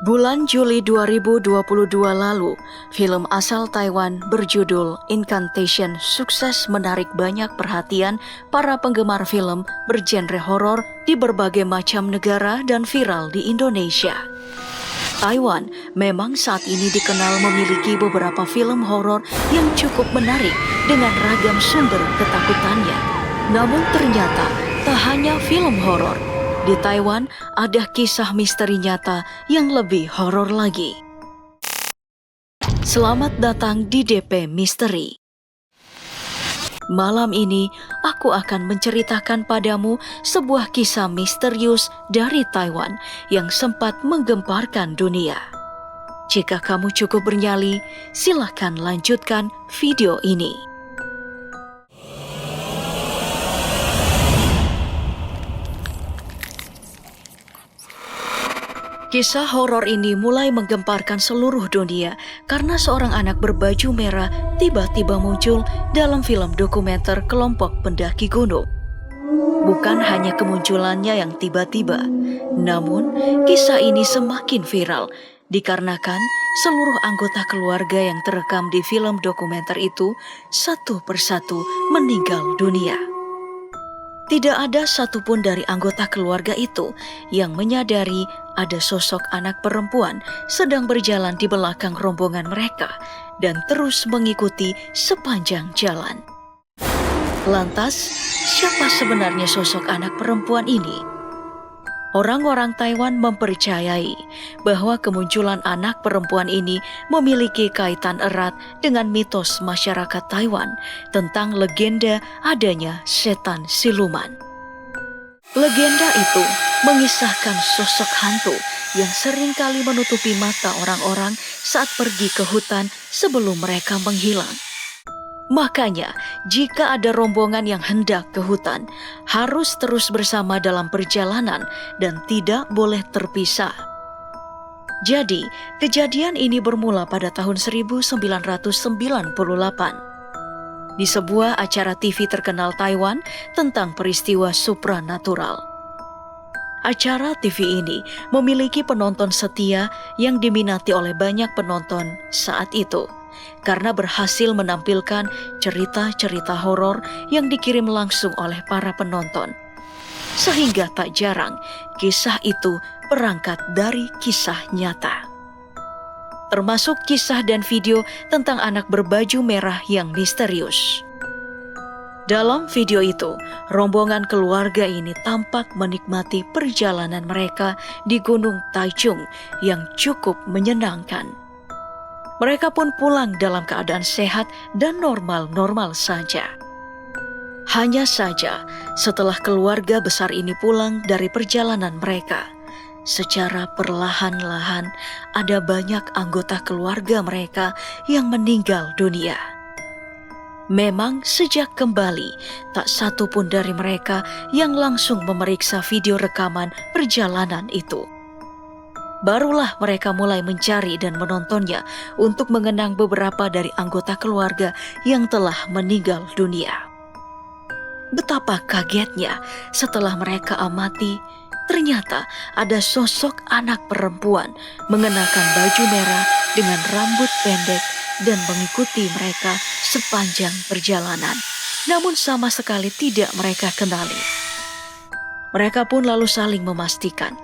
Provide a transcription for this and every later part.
Bulan Juli 2022 lalu, film asal Taiwan berjudul Incantation sukses menarik banyak perhatian para penggemar film bergenre horor di berbagai macam negara dan viral di Indonesia. Taiwan memang saat ini dikenal memiliki beberapa film horor yang cukup menarik dengan ragam sumber ketakutannya. Namun ternyata tak hanya film horor. Di Taiwan ada kisah misteri nyata yang lebih horor lagi. Selamat datang di DP Misteri. Malam ini aku akan menceritakan padamu sebuah kisah misterius dari Taiwan yang sempat menggemparkan dunia. Jika kamu cukup bernyali, silakan lanjutkan video ini. Kisah horor ini mulai menggemparkan seluruh dunia karena seorang anak berbaju merah tiba-tiba muncul dalam film dokumenter kelompok pendaki gunung. Bukan hanya kemunculannya yang tiba-tiba, namun kisah ini semakin viral dikarenakan seluruh anggota keluarga yang terekam di film dokumenter itu satu persatu meninggal dunia. Tidak ada satupun dari anggota keluarga itu yang menyadari ada sosok anak perempuan sedang berjalan di belakang rombongan mereka dan terus mengikuti sepanjang jalan. Lantas, siapa sebenarnya sosok anak perempuan ini? Orang-orang Taiwan mempercayai bahwa kemunculan anak perempuan ini memiliki kaitan erat dengan mitos masyarakat Taiwan tentang legenda adanya setan siluman. Legenda itu mengisahkan sosok hantu yang seringkali menutupi mata orang-orang saat pergi ke hutan sebelum mereka menghilang. Makanya, jika ada rombongan yang hendak ke hutan, harus terus bersama dalam perjalanan dan tidak boleh terpisah. Jadi, kejadian ini bermula pada tahun 1998 di sebuah acara TV terkenal Taiwan tentang peristiwa supranatural. Acara TV ini memiliki penonton setia yang diminati oleh banyak penonton saat itu, karena berhasil menampilkan cerita-cerita horor yang dikirim langsung oleh para penonton. Sehingga tak jarang kisah itu berangkat dari kisah nyata. Termasuk kisah dan video tentang anak berbaju merah yang misterius. Dalam video itu, rombongan keluarga ini tampak menikmati perjalanan mereka di Gunung Taichung yang cukup menyenangkan. Mereka pun pulang dalam keadaan sehat dan normal-normal saja. Hanya saja, setelah keluarga besar ini pulang dari perjalanan mereka, secara perlahan-lahan ada banyak anggota keluarga mereka yang meninggal dunia. Memang sejak kembali, tak satu pun dari mereka yang langsung memeriksa video rekaman perjalanan itu. Barulah mereka mulai mencari dan menontonnya untuk mengenang beberapa dari anggota keluarga yang telah meninggal dunia. Betapa kagetnya setelah mereka amati, ternyata ada sosok anak perempuan mengenakan baju merah dengan rambut pendek dan mengikuti mereka sepanjang perjalanan. Namun sama sekali tidak mereka kenali. Mereka pun lalu saling memastikan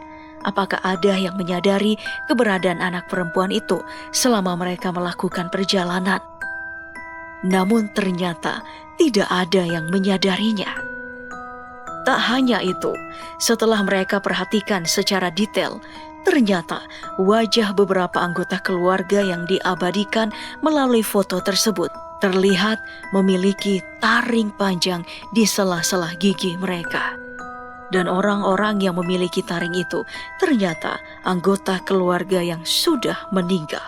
apakah ada yang menyadari keberadaan anak perempuan itu selama mereka melakukan perjalanan. Namun ternyata tidak ada yang menyadarinya. Tak hanya itu, setelah mereka perhatikan secara detail, ternyata wajah beberapa anggota keluarga yang diabadikan melalui foto tersebut terlihat memiliki taring panjang di sela-sela gigi mereka. Dan orang-orang yang memiliki taring itu ternyata anggota keluarga yang sudah meninggal.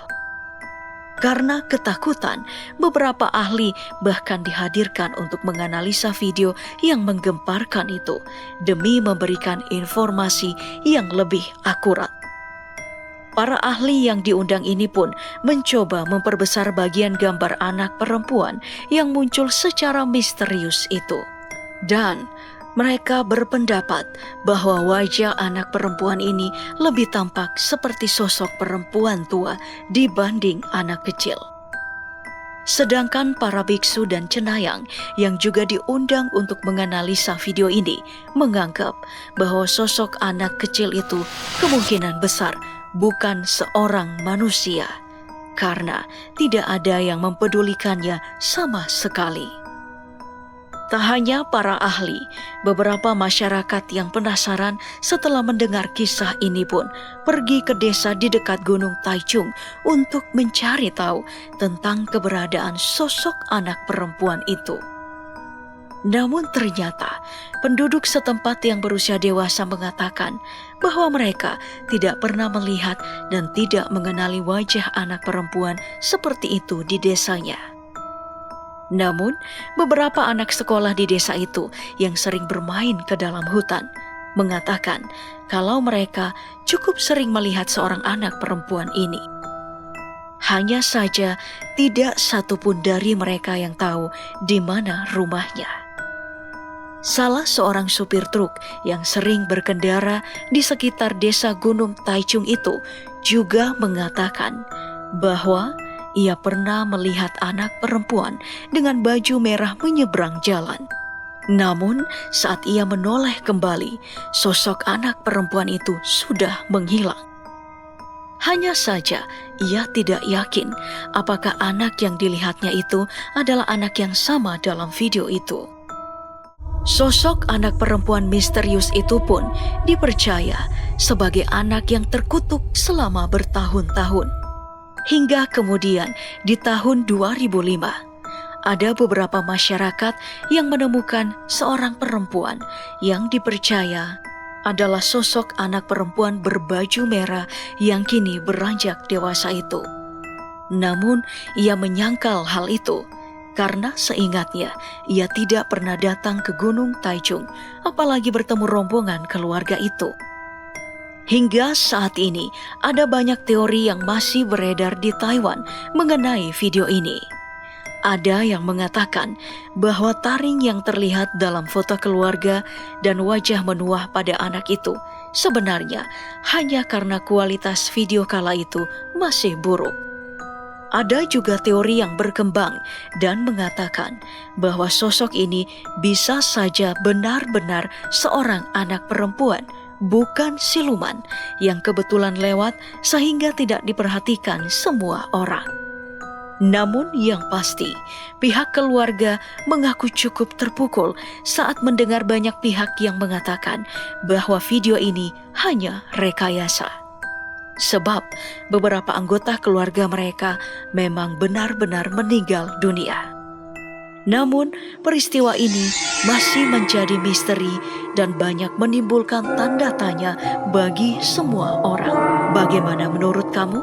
Karena ketakutan, beberapa ahli bahkan dihadirkan untuk menganalisa video yang menggemparkan itu demi memberikan informasi yang lebih akurat. Para ahli yang diundang ini pun mencoba memperbesar bagian gambar anak perempuan yang muncul secara misterius itu. Dan Mereka berpendapat bahwa wajah anak perempuan ini lebih tampak seperti sosok perempuan tua dibanding anak kecil. Sedangkan para biksu dan cenayang yang juga diundang untuk menganalisa video ini menganggap bahwa sosok anak kecil itu kemungkinan besar bukan seorang manusia, karena tidak ada yang mempedulikannya sama sekali. Tak hanya para ahli, beberapa masyarakat yang penasaran setelah mendengar kisah ini pun pergi ke desa di dekat Gunung Taichung untuk mencari tahu tentang keberadaan sosok anak perempuan itu. Namun ternyata penduduk setempat yang berusia dewasa mengatakan bahwa mereka tidak pernah melihat dan tidak mengenali wajah anak perempuan seperti itu di desanya. Namun, beberapa anak sekolah di desa itu yang sering bermain ke dalam hutan mengatakan kalau mereka cukup sering melihat seorang anak perempuan ini. Hanya saja tidak satupun dari mereka yang tahu di mana rumahnya. Salah seorang supir truk yang sering berkendara di sekitar desa Gunung Taichung itu juga mengatakan bahwa ia pernah melihat anak perempuan dengan baju merah menyeberang jalan. Namun saat ia menoleh kembali, sosok anak perempuan itu sudah menghilang. Hanya saja ia tidak yakin apakah anak yang dilihatnya itu adalah anak yang sama dalam video itu. Sosok anak perempuan misterius itu pun dipercaya sebagai anak yang terkutuk selama bertahun-tahun. Hingga kemudian di tahun 2005, ada beberapa masyarakat yang menemukan seorang perempuan yang dipercaya adalah sosok anak perempuan berbaju merah yang kini beranjak dewasa itu. Namun ia menyangkal hal itu karena seingatnya ia tidak pernah datang ke Gunung Taichung, apalagi bertemu rombongan keluarga itu. Hingga saat ini, ada banyak teori yang masih beredar di Taiwan mengenai video ini. Ada yang mengatakan bahwa taring yang terlihat dalam foto keluarga dan wajah menuah pada anak itu sebenarnya hanya karena kualitas video kala itu masih buruk. Ada juga teori yang berkembang dan mengatakan bahwa sosok ini bisa saja benar-benar seorang anak perempuan, bukan siluman yang kebetulan lewat sehingga tidak diperhatikan semua orang. Namun yang pasti, pihak keluarga mengaku cukup terpukul saat mendengar banyak pihak yang mengatakan bahwa video ini hanya rekayasa. Sebab beberapa anggota keluarga mereka memang benar-benar meninggal dunia. Namun, peristiwa ini masih menjadi misteri dan banyak menimbulkan tanda tanya bagi semua orang. Bagaimana menurut kamu?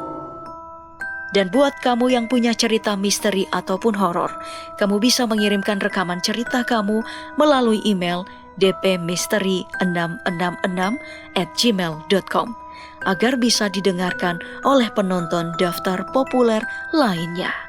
Dan buat kamu yang punya cerita misteri ataupun horor, kamu bisa mengirimkan rekaman cerita kamu melalui email dpmisteri666@gmail.com agar bisa didengarkan oleh penonton daftar populer lainnya.